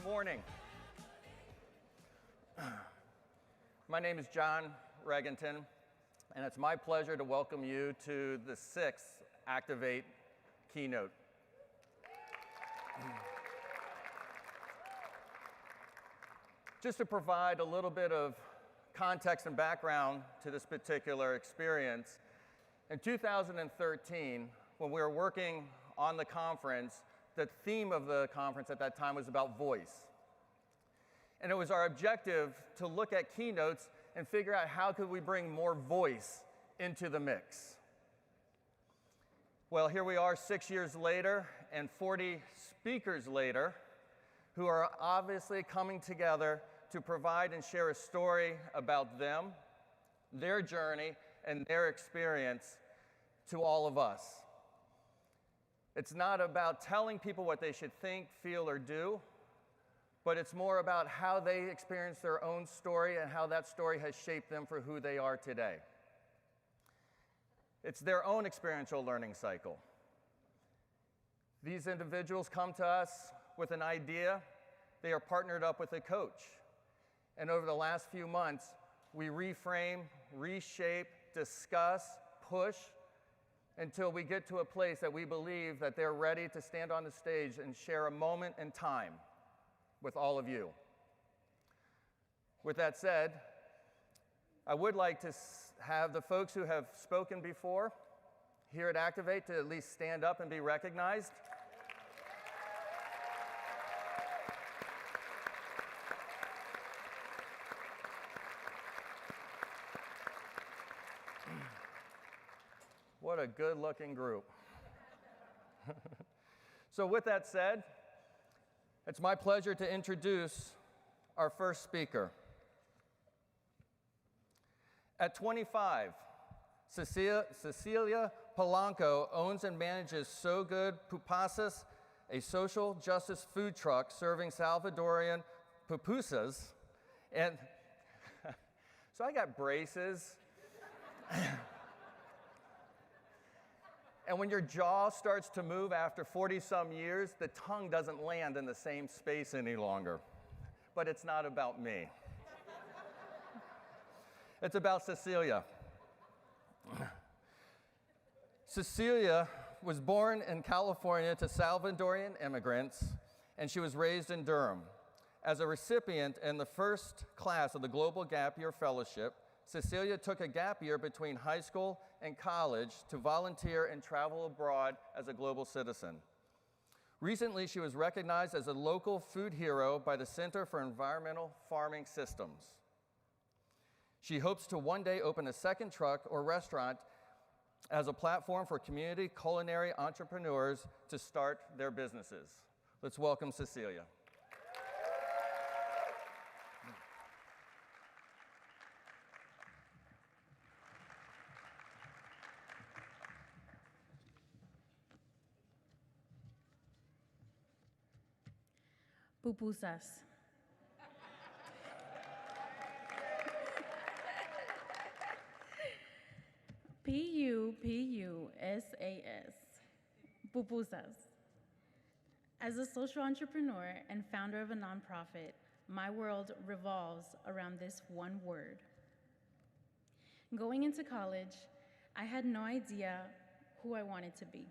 Good morning. My name is John Regenton, and it's my pleasure to welcome you to the 6th Activate keynote. Just to provide a little bit of context and background to this particular experience, in 2013, when we were working on the conference, the theme of the conference at that time was about voice. And it was our objective to look at keynotes and figure out how could we bring more voice into the mix. Well, here we are 6 years later and 40 speakers later who are obviously coming together to provide and share a story about them, their journey, and their experience to all of us. It's not about telling people what they should think, feel, or do, but it's more about how they experience their own story and how that story has shaped them for who they are today. It's their own experiential learning cycle. These individuals come to us with an idea. They are partnered up with a coach. And over the last few months, we reframe, reshape, discuss, push, until we get to a place that we believe that they're ready to stand on the stage and share a moment in time with all of you. With that said, I would like to have the folks who have spoken before here at Activate to at least stand up and be recognized. What a good-looking group. So with that said, it's my pleasure to introduce our first speaker. At 25, Cecilia Polanco owns and manages So Good Pupusas, a social justice food truck serving Salvadorian pupusas. And so I got braces. And when your jaw starts to move after 40-some years, the tongue doesn't land in the same space any longer. But it's not about me. It's about Cecilia. Cecilia was born in California to Salvadorian immigrants, and she was raised in Durham. As a recipient in the first class of the Global Gap Year Fellowship, Cecilia took a gap year between high school and college to volunteer and travel abroad as a global citizen. Recently, she was recognized as a local food hero by the Center for Environmental Farming Systems. She hopes to one day open a second truck or restaurant as a platform for community culinary entrepreneurs to start their businesses. Let's welcome Cecilia. Pupusas. P-U-P-U-S-A-S. Pupusas. As a social entrepreneur and founder of a nonprofit, my world revolves around this one word. Going into college, I had no idea who I wanted to be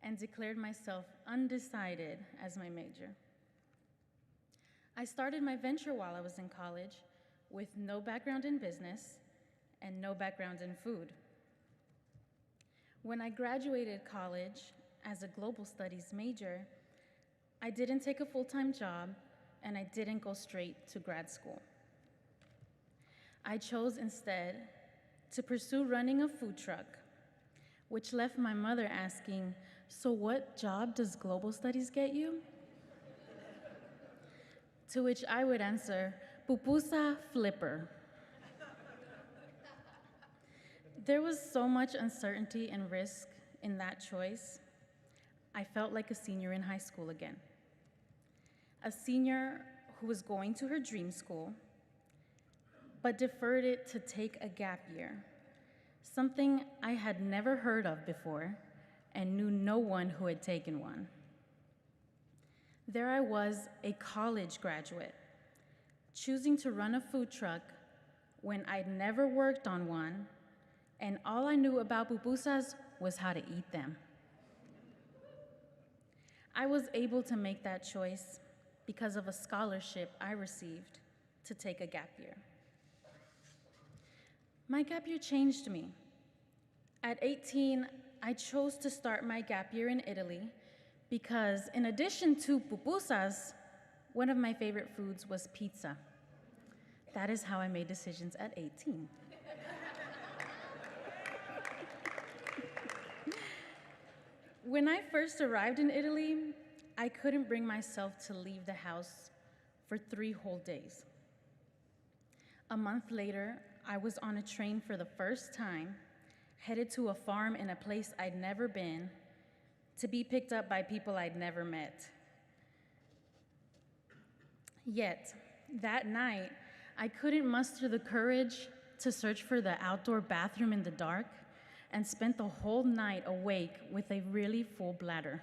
and declared myself undecided as my major. I started my venture while I was in college with no background in business and no background in food. When I graduated college as a global studies major, I didn't take a full-time job and I didn't go straight to grad school. I chose instead to pursue running a food truck, which left my mother asking, "So what job does global studies get you?" To which I would answer, "Pupusa flipper." There was so much uncertainty and risk in that choice. I felt like a senior in high school again. A senior who was going to her dream school, but deferred it to take a gap year, something I had never heard of before and knew no one who had taken one. There I was, a college graduate, choosing to run a food truck when I'd never worked on one, and all I knew about pupusas was how to eat them. I was able to make that choice because of a scholarship I received to take a gap year. My gap year changed me. At 18, I chose to start my gap year in Italy because in addition to pupusas, one of my favorite foods was pizza. That is how I made decisions at 18. When I first arrived in Italy, I couldn't bring myself to leave the house for 3 whole days. A month later, I was on a train for the first time, headed to a farm in a place I'd never been, to be picked up by people I'd never met. Yet, that night, I couldn't muster the courage to search for the outdoor bathroom in the dark and spent the whole night awake with a really full bladder.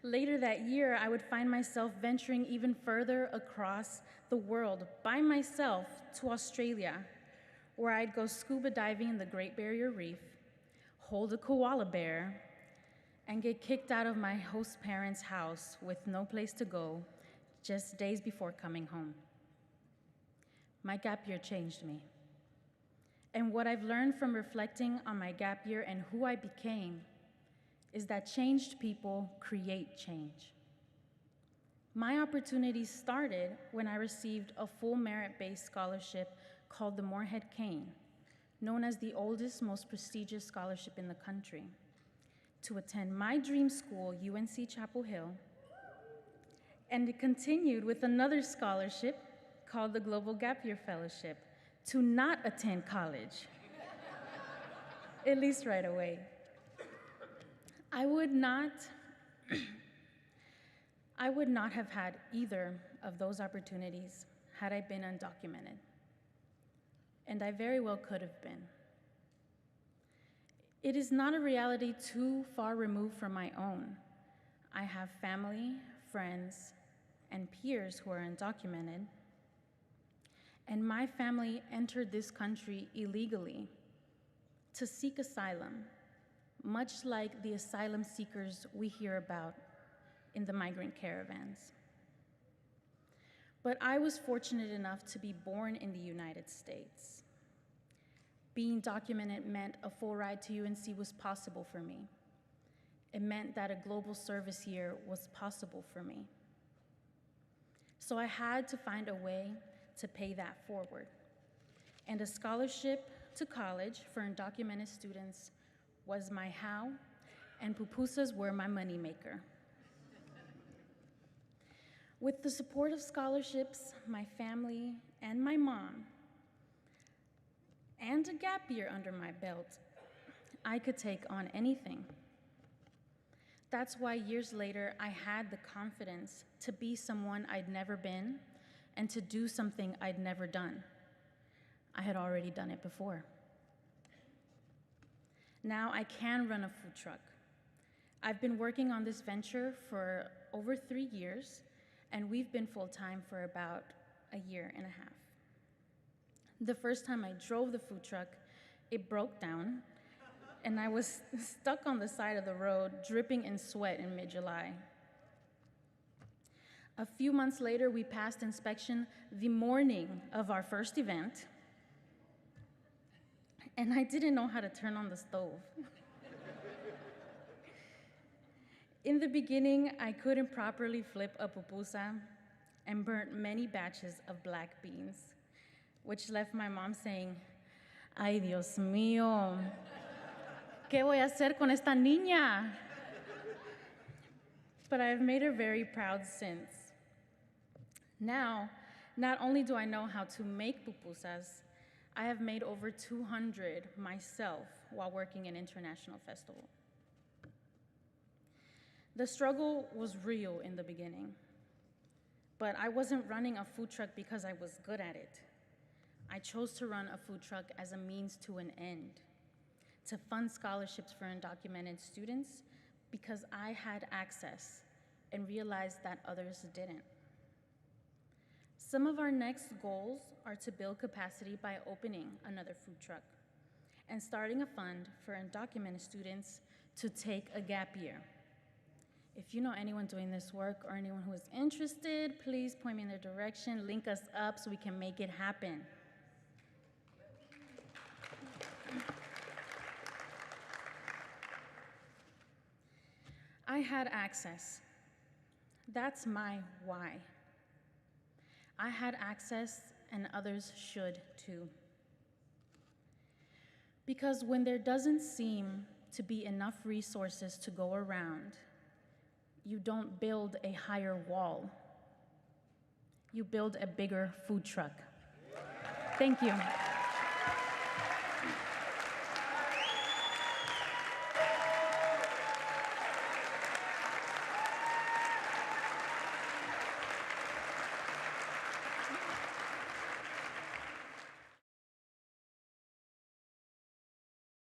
Later that year, I would find myself venturing even further across the world by myself to Australia, where I'd go scuba diving in the Great Barrier Reef, hold a koala bear, and get kicked out of my host parents' house with no place to go, just days before coming home. My gap year changed me. And what I've learned from reflecting on my gap year and who I became is that changed people create change. My opportunities started when I received a full merit-based scholarship called the Moorhead Cane, known as the oldest, most prestigious scholarship in the country, to attend my dream school, UNC Chapel Hill, and it continued with another scholarship called the Global Gap Year Fellowship to not attend college, at least right away. I would not have had either of those opportunities had I been undocumented, and I very well could have been. It is not a reality too far removed from my own. I have family, friends, and peers who are undocumented, and my family entered this country illegally to seek asylum, much like the asylum seekers we hear about in the migrant caravans. But I was fortunate enough to be born in the United States. Being documented meant a full ride to UNC was possible for me. It meant that a global service year was possible for me. So I had to find a way to pay that forward. And a scholarship to college for undocumented students was my how, and pupusas were my moneymaker. With the support of scholarships, my family, and my mom, and a gap year under my belt, I could take on anything. That's why years later, I had the confidence to be someone I'd never been and to do something I'd never done. I had already done it before. Now I can run a food truck. I've been working on this venture for over 3 years, and we've been full-time for about a year and a half. The first time I drove the food truck, it broke down, and I was stuck on the side of the road, dripping in sweat in mid-July. A few months later, we passed inspection the morning of our first event, and I didn't know how to turn on the stove. In the beginning, I couldn't properly flip a pupusa and burnt many batches of black beans, which left my mom saying, "Ay, Dios mío, ¿qué voy a hacer con esta niña?" But I've made her very proud since. Now, not only do I know how to make pupusas, I have made over 200 myself while working in international festival. The struggle was real in the beginning, but I wasn't running a food truck because I was good at it. I chose to run a food truck as a means to an end, to fund scholarships for undocumented students, because I had access and realized that others didn't. Some of our next goals are to build capacity by opening another food truck and starting a fund for undocumented students to take a gap year. If you know anyone doing this work or anyone who is interested, please point me in their direction, link us up so we can make it happen. I had access. That's my why. I had access, and others should too. Because when there doesn't seem to be enough resources to go around, you don't build a higher wall. You build a bigger food truck. Thank you.